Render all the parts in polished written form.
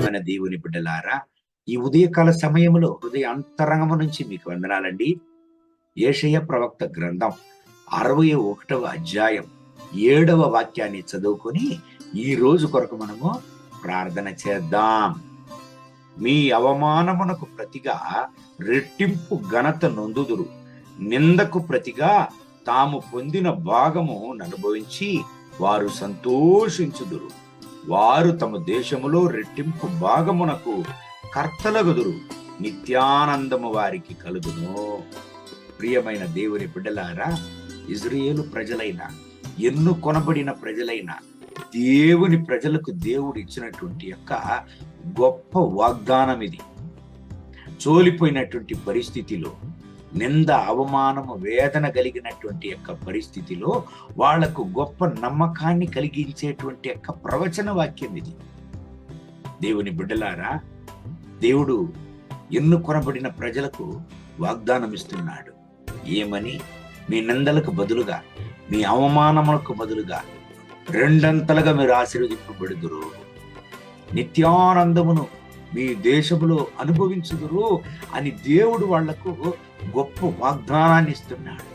ప్రియమైన దేవుని బిడ్డలారా, ఈ ఉదయకాల సమయంలో హృదయ అంతరంగము నుంచి మీకు వందనాలండి. యేషయ్య ప్రవక్త గ్రంథం 61వ అధ్యాయం 7వ వాక్యాన్ని చదువుకొని ఈ రోజు కొరకు మనము ప్రార్థన చేద్దాం. మీ అవమానమునకు ప్రతిగా రెట్టింపు ఘనత నొందుదురు, నిందకు ప్రతిగా తాము పొందిన భాగము అనుభవించి వారు సంతోషించుదురు. వారు తమ దేశములో రెట్టింపు భాగమునకు కర్తలగుదురు, నిత్యానందము వారికి కలుగును. ప్రియమైన దేవుని బిడ్డలారా, ఇజ్రాయేలు ప్రజలైన, ఎన్నుకొనబడిన ప్రజలైన దేవుని ప్రజలకు దేవుడు ఇచ్చినటువంటి యొక్క గొప్ప వాగ్దానం ఇది. చోలిపోయినటువంటి పరిస్థితిలో, నింద, అవమానము, వేదన కలిగినటువంటి యొక్క పరిస్థితిలో వాళ్లకు గొప్ప నమ్మకాన్ని కలిగించేటువంటి యొక్క ప్రవచన వాక్యం ఇది. దేవుని బిడ్డలారా, దేవుడు ఎన్నుకొనబడిన ప్రజలకు వాగ్దానం ఇస్తున్నాడు. ఏమని? మీ నిందలకు బదులుగా, మీ అవమానములకు బదులుగా రెండంతలుగా మీరు ఆశీర్వదింపబడుదురు, నిత్యానందమును మీ దేశములో అనుభవించుదురు అని దేవుడు వాళ్లకు గొప్ప వాగ్దానాన్ని ఇస్తున్నాడు.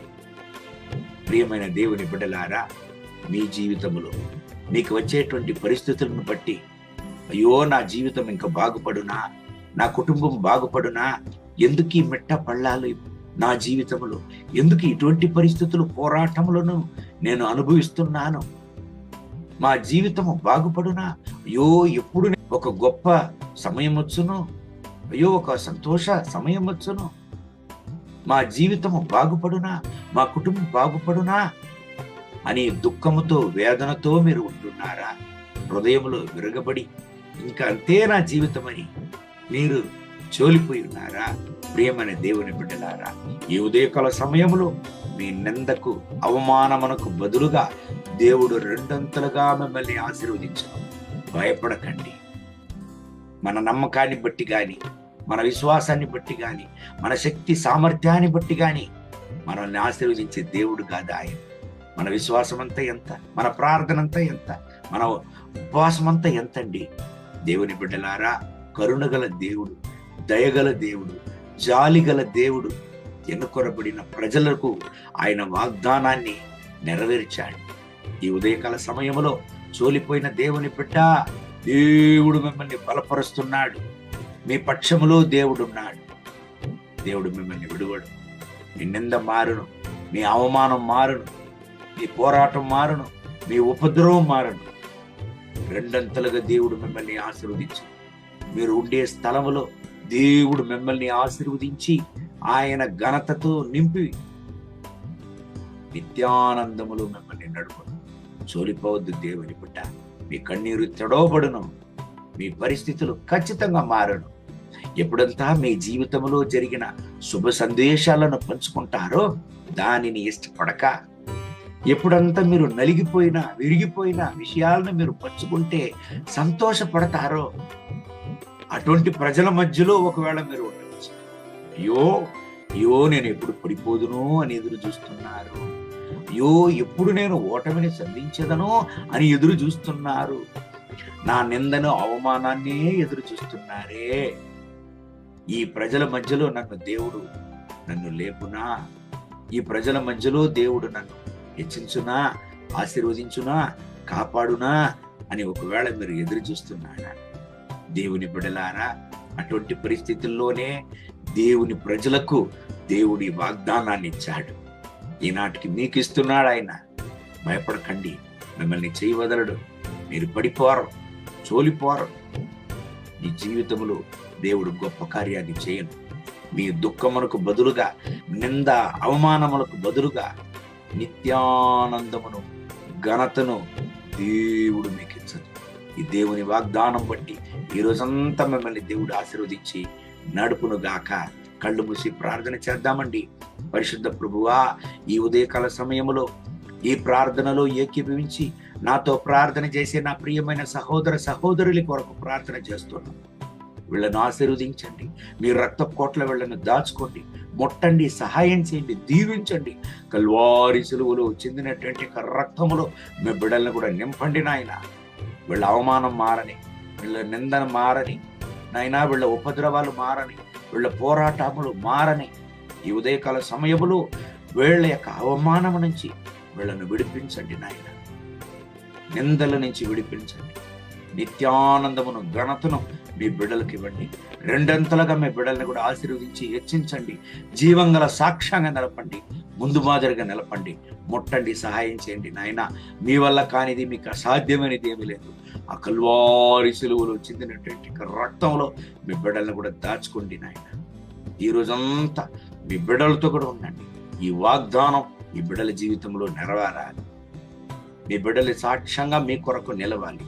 ప్రియమైన దేవుని బిడ్డలారా, మీ జీవితంలో మీకు వచ్చేటువంటి పరిస్థితులను బట్టి, అయ్యో నా జీవితం ఇంకా బాగుపడునా, నా కుటుంబం బాగుపడునా, ఎందుకు ఈ మెట్ట పళ్ళాలు నా జీవితంలో, ఎందుకు ఇటువంటి పరిస్థితులు, పోరాటములను నేను అనుభవిస్తున్నాను, మా జీవితము బాగుపడునా, అయ్యో ఎప్పుడు ఒక గొప్ప సమయం వచ్చును, అయ్యో ఒక సంతోష సమయం వచ్చును, మా జీవితము బాగుపడునా, మా కుటుంబం బాగుపడునా అని దుఃఖముతో, వేదనతో మీరు ఉంటున్నారా? హృదయంలో విరగబడి ఇంకా అంతే నా జీవితం అని మీరు చోలిపోయి ఉన్నారా? ప్రియమైన దేవుని బిడ్డలారా, ఈ ఉదయకాల సమయంలో మీ నిందకు, అవమానమునకు బదులుగా దేవుడు రెండంతలుగా మిమ్మల్ని ఆశీర్వదించను. భయపడకండి. మన నమ్మకాన్ని బట్టి గాని, మన విశ్వాసాన్ని బట్టి గాని, మన శక్తి సామర్థ్యాన్ని బట్టి గాని మనల్ని ఆశీర్వదించే దేవుడు కాదు ఆయన. మన విశ్వాసం అంతా ఎంత, మన ప్రార్థన అంతా ఎంత, మన ఉపవాసం అంతా ఎంతండి? దేవుని బిడ్డలారా, కరుణగల దేవుడు, దయగల దేవుడు, జాలిగల దేవుడు ఎన్నుకొనబడిన ప్రజలకు ఆయన వాగ్దానాన్ని నెరవేర్చాడు. ఈ ఉదయకాల సమయంలో చోలిపోయిన దేవుని బిడ్డ, దేవుడు మిమ్మల్ని బలపరుస్తున్నాడు. మీ పక్షములో దేవుడున్నాడు. దేవుడు మిమ్మల్ని విడువడు. మీ నింద మారును, మీ అవమానం మారును, మీ పోరాటం మారును, మీ ఉపద్రవం మారును. రెండంతలుగా దేవుడు మిమ్మల్ని ఆశీర్వదించు. మీరు ఉండే స్థలములో దేవుడు మిమ్మల్ని ఆశీర్వదించి ఆయన ఘనతతో నింపి నిత్యానందములో మిమ్మల్ని నడుపును. చోలిపోవద్దు దేవుని బిడ్డ. మీ కన్నీరు తెడవబడును, మీ పరిస్థితులు ఖచ్చితంగా మారును. ఎప్పుడంతా మీ జీవితంలో జరిగిన శుభ సందేశాలను పంచుకుంటారో దానిని ఇష్టపడక, ఎప్పుడంతా మీరు నలిగిపోయిన, విరిగిపోయిన విషయాలను మీరు పంచుకుంటే సంతోషపడతారో అటువంటి ప్రజల మధ్యలో ఒకవేళ మీరు ఉండవచ్చు. అయ్యో నేను ఎప్పుడు పడిపోదును అని ఎదురు చూస్తున్నారు. అయ్యో ఎప్పుడు నేను ఓటమిని సంధించదను అని ఎదురు చూస్తున్నారు. నా నిందను, అవమానాన్నే ఎదురు చూస్తున్నారే. ఈ ప్రజల మధ్యలో దేవుడు నన్ను లేపునా, ఈ ప్రజల మధ్యలో దేవుడు నన్ను హెచ్చించునా, ఆశీర్వదించునా, కాపాడునా అని ఒకవేళ మీరు ఎదురు చూస్తున్నారా? దేవుని బిడ్డలారా, అటువంటి పరిస్థితుల్లోనే దేవుని ప్రజలకు దేవుడి వాగ్దానాన్ని ఇచ్చాడు. ఈనాటికి మీకు ఇస్తున్నాడు ఆయన. భయపడకండి, మిమ్మల్ని చేయి వదలడు. మీరు పడిపోరు, చోలిపోరు. మీ జీవితంలో దేవుడు గొప్ప కార్యాన్ని చేయను. మీ దుఃఖమునకు బదులుగా, నింద, అవమానములకు బదులుగా నిత్యానందమును, ఘనతను దేవుడు మీకు ఇచ్చదు. ఈ దేవుని వాగ్దానం బట్టి ఈ రోజంతా మిమ్మల్ని దేవుడు ఆశీర్వదించి నడుపును గాక. కళ్ళు మూసి ప్రార్థన చేద్దామండి. పరిశుద్ధ ప్రభువా, ఈ ఉదయకాల సమయంలో ఈ ప్రార్థనలో ఏకీభవించి నాతో ప్రార్థన చేసే నా ప్రియమైన సహోదర సహోదరుల కొరకు ప్రార్థన చేస్తున్నాను. వీళ్ళను ఆశీర్వదించండి. మీ రక్త కోట్ల వీళ్ళను దాచుకోండి, ముట్టండి, సహాయం చేయండి, దీవించండి. కల్వారి సిలువలో చెందినటువంటి రక్తములో మీ బిడ్డలను కూడా నింపండి నాయన. వీళ్ళ అవమానం మారని, వీళ్ళ నిందన మారని నాయనా, వీళ్ళ ఉపద్రవాలు మారని, వీళ్ళ పోరాటములు మారని, ఈ ఉదయకాల సమయములో వీళ్ళ యొక్క అవమానము నుంచి వీళ్ళను విడిపించండి నాయన. నిందల నుంచి విడిపించండి. నిత్యానందమును, ఘనతను మీ బిడ్డలకు ఇవ్వండి. రెండంతలుగా మీ బిడ్డల్ని కూడా ఆశీర్వదించి హెచ్చించండి. జీవంగల సాక్ష్యంగా నిలపండి. ముందు మాదిరిగా నిలపండి. ముట్టండి, సహాయం చేయండి నాయన. మీ వల్ల కానిది, మీకు అసాధ్యమైనది ఏమీ లేదు. ఆ కల్వారి సిలువలో చెందినటువంటి రక్తంలో మీ బిడ్డలను కూడా దాచుకోండి నాయన. ఈ రోజంతా మీ బిడ్డలతో కూడా ఉండండి. ఈ వాగ్దానం ఈ బిడ్డల జీవితంలో నెరవేరాలి. మీ బిడ్డల సాక్ష్యంగా మీ కొరకు నిలవాలి.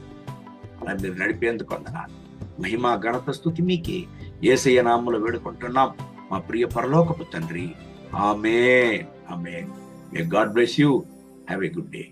అలా మీరు నడిపేందుకు వందనాలు. మహిమ, ఘనత, స్తుతి మీకే. యేసయ్య నామములో వేడుకుంటున్నాం మా ప్రియ పరలోకపు తండ్రి. ఆమేన్. ఆమేన్. May God bless you. Have a good day.